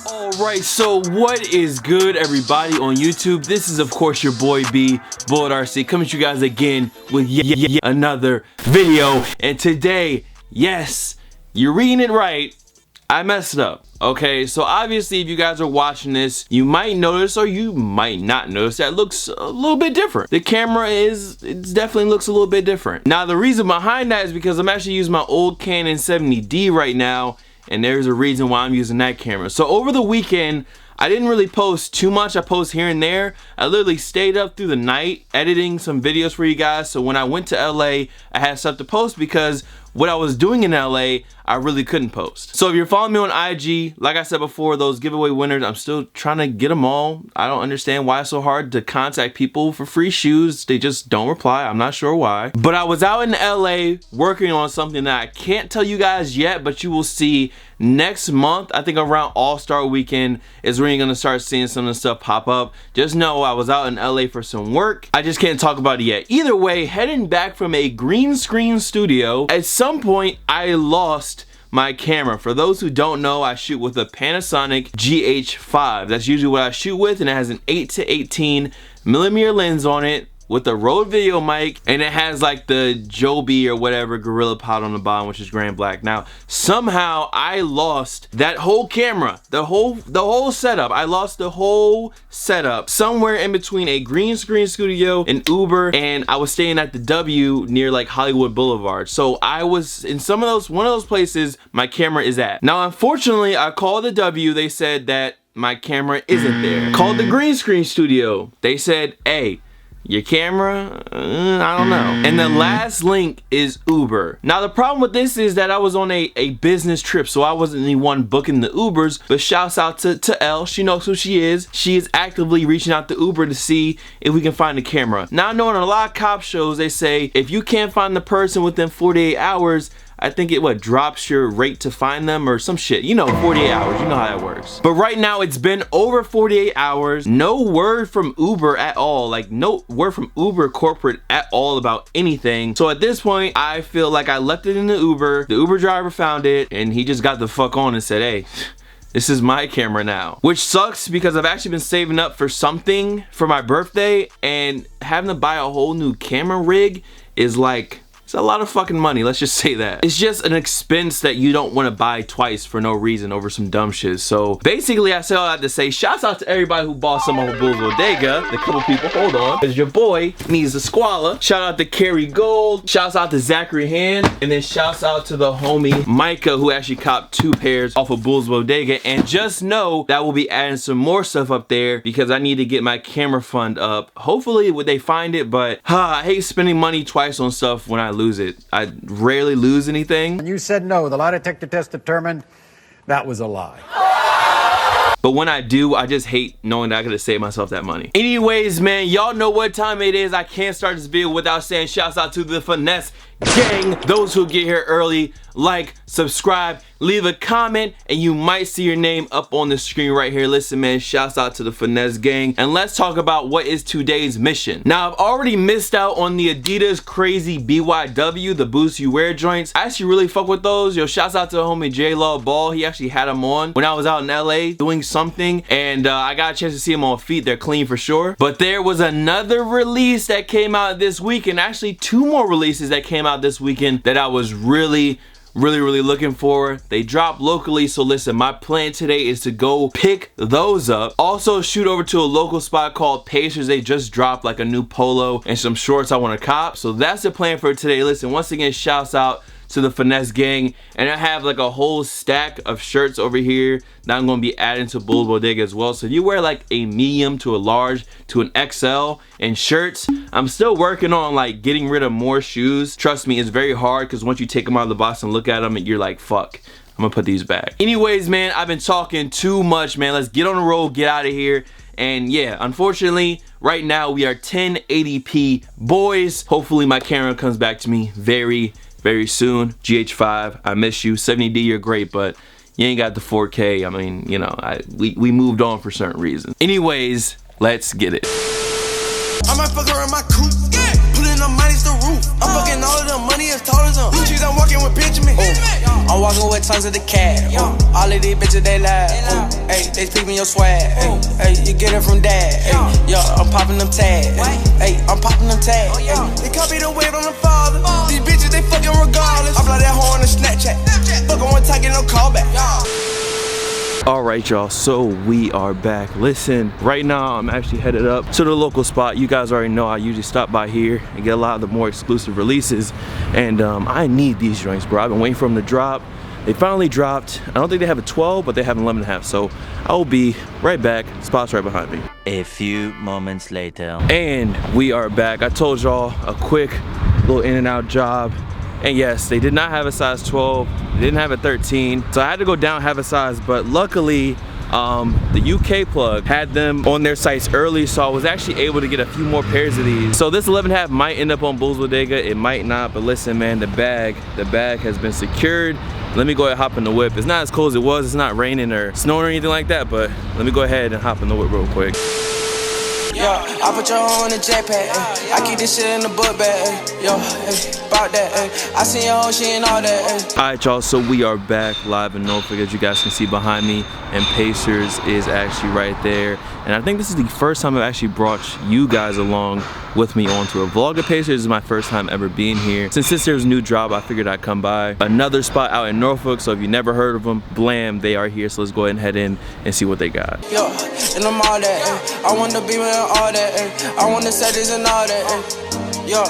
Alright, so what is good, everybody on YouTube? This is of course your boy B, Bullet RC, coming to you guys again with yet another video. And today, yes, you're reading it right, I messed up. Okay, so obviously if you guys are watching this, you might notice or you might not notice that it looks a little bit different. The camera it definitely looks a little bit different. Now the reason behind that is because I'm actually using my old Canon 70D right now, and there's a reason why I'm using that camera. So over the weekend, I didn't really post too much. I post here and there. I literally stayed up through the night editing some videos for you guys. So when I went to LA, I had stuff to post because what I was doing in LA, I really couldn't post. So if you're following me on IG, like I said before, those giveaway winners, I'm still trying to get them all. I don't understand why it's so hard to contact people for free shoes. They just don't reply. I'm not sure why. But I was out in LA working on something that I can't tell you guys yet, but you will see next month. I think around All-Star Weekend is when you're gonna start seeing some of the stuff pop up. Just know I was out in LA for some work. I just can't talk about it yet. Either way, heading back from a green screen studio, at some point I lost my camera. For those who don't know, I shoot with a Panasonic GH5. That's usually what I shoot with, and it has an 8-18mm lens on it with a Rode video mic, and it has like the Joby or whatever Gorilla Pod on the bottom, which is gray and black. Now somehow I lost that whole camera, the whole setup. I lost the whole setup somewhere in between a green screen studio, an Uber, and I was staying at the W near like Hollywood Boulevard. So I was in one of those places my camera is at. Now unfortunately I called the W, they said that my camera isn't there. Called the green screen studio, they said, hey, your camera, I don't know. And the last link is Uber. Now the problem with this is that I was on a business trip, so I wasn't the one booking the Ubers, but shouts out to Elle. She knows who she is. She is actively reaching out to Uber to see if we can find the camera. Now I know in a lot of cop shows they say if you can't find the person within 48 hours, I think it drops your rate to find them or some shit. You know, 48 hours, you know how that works. But right now it's been over 48 hours. No word from Uber at all. Like no word from Uber corporate at all about anything. So at this point, I feel like I left it in the Uber. The Uber driver found it and he just got the fuck on and said, hey, this is my camera now. Which sucks because I've actually been saving up for something for my birthday, and having to buy a whole new camera rig is like, it's a lot of fucking money, let's just say that. It's just an expense that you don't want to buy twice for no reason over some dumb shit. So basically I said all that to say, shouts out to everybody who bought some on Bulls Bodega. The couple people, hold on, because your boy needs a squalor. Shout out to Carrie Gold, shouts out to Zachary Hand, and then shouts out to the homie Micah who actually copped 2 pairs off of Bulls Bodega. And just know that we'll be adding some more stuff up there because I need to get my camera fund up. Hopefully they find it, but I hate spending money twice on stuff when I lose it. I rarely lose anything. You said no. The lie detector test determined that was a lie. But when I do, I just hate knowing that I gotta save myself that money. Anyways, man, y'all know what time it is. I can't start this video without saying shouts out to the Finesse Gang. Those who get here early, like, subscribe, leave a comment, and you might see your name up on the screen right here. Listen, man, shouts out to the Finesse Gang. And let's talk about what is today's mission. Now, I've already missed out on the Adidas Crazy BYW, the Boost You Wear joints. I actually really fuck with those. Yo, shouts out to the homie J Law Ball. He actually had them on when I was out in LA doing something, and I got a chance to see them on feet. They're clean for sure. But there was another release that came out this week, and actually 2 more releases that came out this weekend that I was really looking for. They dropped locally, so listen, my plan today is to go pick those up. Also shoot over to a local spot called Pacers. They just dropped like a new polo and some shorts I want to cop. So that's the plan for today. Listen, once again, shouts out to the Finesse Gang, and I have like a whole stack of shirts over here that I'm going to be adding to Bulls Bodega as well. So if you wear like a medium to a large to an XL and shirts, I'm still working on like getting rid of more shoes. Trust me, it's very hard because once you take them out of the box and look at them, you're like, fuck, I'm gonna put these back. Anyways, man, I've been talking too much, man. Let's get on the road, get out of here. And yeah, unfortunately, right now we are 1080p boys. Hopefully my camera comes back to me very soon. GH5, I miss you. 70D, you're great, but you ain't got the 4K. I mean, you know, we moved on for certain reasons. Anyways, let's get it. I might fuck her in my coupe, pulling the money's the roof. I'm fucking all of the money as tall as them. Bitches, I'm walking with Benjamin. I'm walking with tons of the cat. All of these bitches, they laugh. Hey, they peeping your swag. Hey, you get it from dad. Yo, I'm popping them tags. Hey, I'm popping them tags. They copy the wave on the father. These bitches, they fucking regardless. I fly that hoe on the Snapchat. Fuck on one time, get no callback. Alright y'all, so we are back. Listen, right now I'm actually headed up to the local spot. You guys already know I usually stop by here and get a lot of the more exclusive releases, and I need these joints, bro. I've been waiting for them to drop. They finally dropped. I don't think they have a 12, but they have an 11.5, so I will be right back. Spot's right behind me. A few moments later. And we are back. I told y'all a quick little in and out job. And yes, they did not have a size 12, they didn't have a 13, so I had to go down half a size, but luckily the UK plug had them on their sites early, so I was actually able to get a few more pairs of these. So this 11.5 might end up on Bulls Bodega, it might not, but listen man, the bag has been secured. Let me go ahead and hop in the whip. It's not as cold as it was, it's not raining or snowing or anything like that, but let me go ahead and hop in the whip real quick. Yo, I put your hoe in the jetpack, I keep this shit in the book bag, yo, about that, I seen your hoe, she ain't all that, Alright y'all, so we are back live in Norfolk, as you guys can see behind me, and Pacers is actually right there. And I think this is the first time I've actually brought you guys along with me onto a vlog. Pacers is my first time ever being here. Since this year's new job, I figured I'd come by. Another spot out in Norfolk, so if you never heard of them, Blam, they are here, so let's go ahead and head in and see what they got. Yo, and I'm all that, I want to be with all that, I want to set this and all that, yo.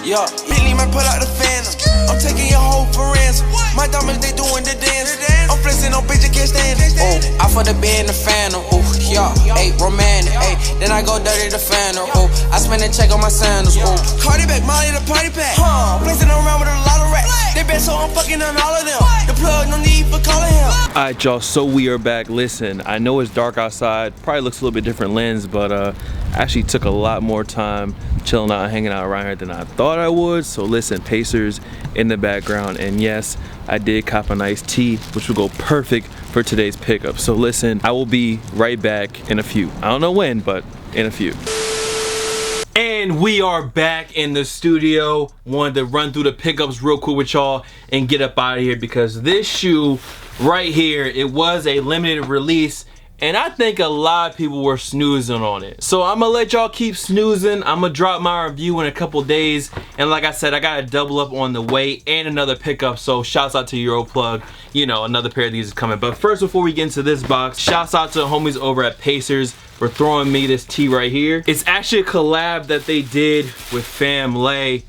Billy man, put out the phantom. I'm taking your hoe for ransom. My diamonds, they doing the dance. I'm flexing on bitch, I can't stand it. I for the bed in the phantom. Ooh, yeah, ayy, romantic, ayy. Then I go dirty the phantom. Ooh, I spend a check on my sandals. Ooh, Carti back, Molly the party pack. Flexing around with a lot of racks. They bet so I'm fucking on all of them. The plug, no need for calling him. Alright y'all, so we are back. Listen, I know it's dark outside. Probably looks a little bit different lens, but actually took a lot more time chilling out and hanging out around here than I thought I would. So listen, Pacers in the background, and yes, I did cop a nice tee, which will go perfect for today's pickup. So listen, I will be right back in a few. I don't know when, but in a few. And we are back in the studio. Wanted to run through the pickups real quick with y'all and get up out of here, because this shoe right here, it was a limited release, and I think a lot of people were snoozing on it. So I'm gonna let y'all keep snoozing. I'm gonna drop my review in a couple days, and like I said, I got a double up on the way and another pickup, so shouts out to Europlug. You know, another pair of these is coming. But first, before we get into this box, shouts out to the homies over at Pacers for throwing me this tee right here. It's actually a collab that they did with Family.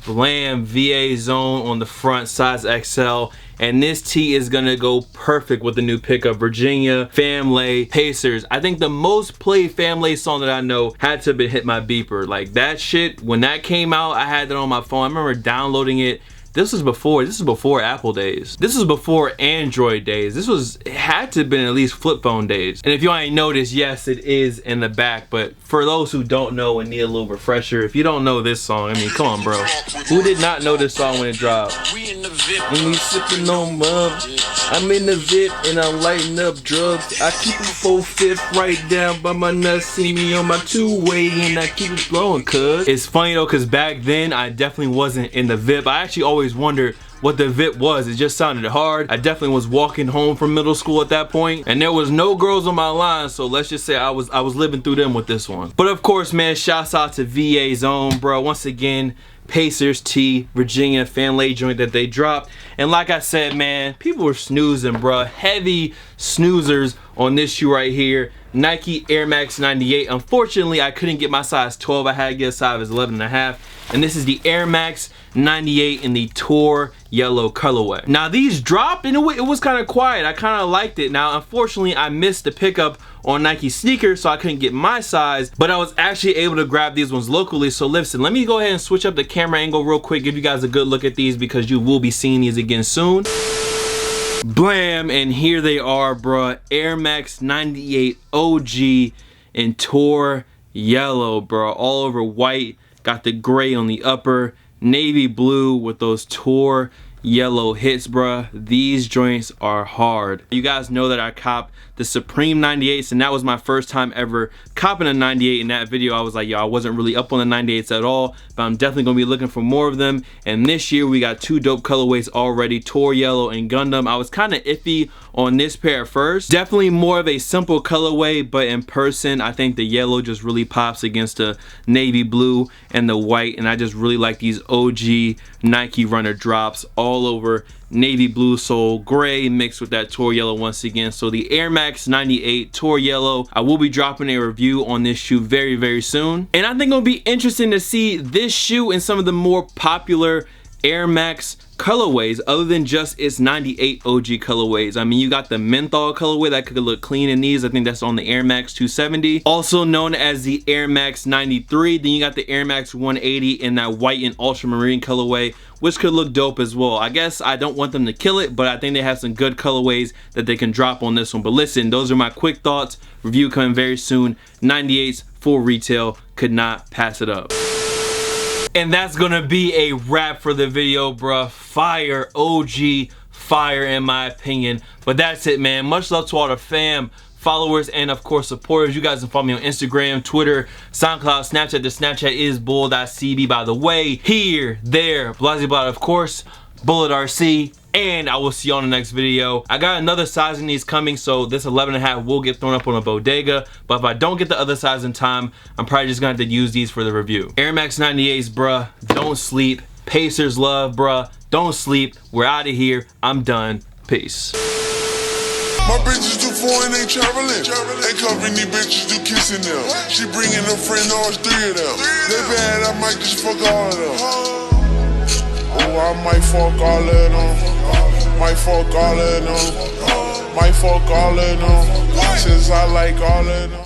Blam VA Zone on the front, size XL, and this tee is gonna go perfect with the new pickup. Virginia, Family, Pacers. I think the most played Family song that I know had to have been Hit My Beeper. Like that shit, when that came out, I had that on my phone. I remember downloading it. This was before Apple days. This was before Android days. It had to have been at least flip phone days. And if you ain't noticed, yes, it is in the back, but for those who don't know and need a little refresher, if you don't know this song, I mean, come on, bro. Who did not know this song when it dropped? When we sipping on mud, I'm in the VIP and I'm lighting up drugs. I keep a 4/5 right down by my nuts. See me on my two-way and I keep it blowing, cuz. It's funny though, cause back then I definitely wasn't in the VIP. I actually always wondered what the VIP was. It just sounded hard. I definitely was walking home from middle school at that point, and there was no girls on my line, so let's just say I was living through them with this one. But of course, man, shouts out to VA Zone, bro. Once again, Pacers tee, Virginia Family joint that they dropped, and like I said, man, people were snoozing, bro. Heavy snoozers on this shoe right here. Nike Air Max 98. Unfortunately, I couldn't get my size 12. I had to get a size 11.5. And this is the Air Max 98 in the Tour yellow colorway. Now these dropped and it was kind of quiet. I kind of liked it. Now unfortunately, I missed the pickup on Nike sneakers, so I couldn't get my size, but I was actually able to grab these ones locally. So listen, let me go ahead and switch up the camera angle real quick, give you guys a good look at these, because you will be seeing these again soon. Blam, and here they are, bruh. Air Max 98 OG in Tour yellow, bro. All over white. Got the gray on the upper, navy blue with those Tour yellow hits, bruh. These joints are hard. You guys know that I copped the Supreme 98s, and that was my first time ever copping a 98. In that video I was like, yo, I wasn't really up on the 98s at all, but I'm definitely gonna be looking for more of them. And this year we got two dope colorways already, Tour Yellow and Gundam. I was kind of iffy on this pair at first. Definitely more of a simple colorway, but in person I think the yellow just really pops against the navy blue and the white, and I just really like these OG Nike runner drops all over navy blue sole, gray mixed with that Tour Yellow once again. So the Air Max 98 Tour Yellow, I will be dropping a review on this shoe very soon, and I think it'll be interesting to see this shoe in some of the more popular Air Max colorways other than just its 98 OG colorways. I mean, you got the menthol colorway that could look clean in these. I think that's on the Air Max 270, also known as the Air Max 93. Then you got the Air Max 180 in that white and ultramarine colorway, which could look dope as well. I guess I don't want them to kill it, but I think they have some good colorways that they can drop on this one. But listen, those are my quick thoughts. Review coming very soon. 98s full retail, could not pass it up. And that's gonna be a wrap for the video, bruh. Fire, OG fire in my opinion. But that's it, man. Much love to all the fam, followers, and of course supporters. You guys can follow me on Instagram, Twitter, SoundCloud, Snapchat. The Snapchat is bull.cb, by the way. Here, there, blah, blah, of course, Bullet RC. And I will see you on the next video. I got another size in these coming, so this 11.5 will get thrown up on a bodega. But if I don't get the other size in time, I'm probably just gonna have to use these for the review. Air Max 98s, bruh. Don't sleep. Pacers love, bruh. Don't sleep. We're out of here. I'm done. Peace. My bitches do foreign, they traveling. Ain't covering these bitches, do kissing them. She bringing a friend, always 3 of them. They bad, I might just fuck all of them. Oh, I might fuck all of them. Might fuck all of them. Might fuck all of them. Since I like all of them.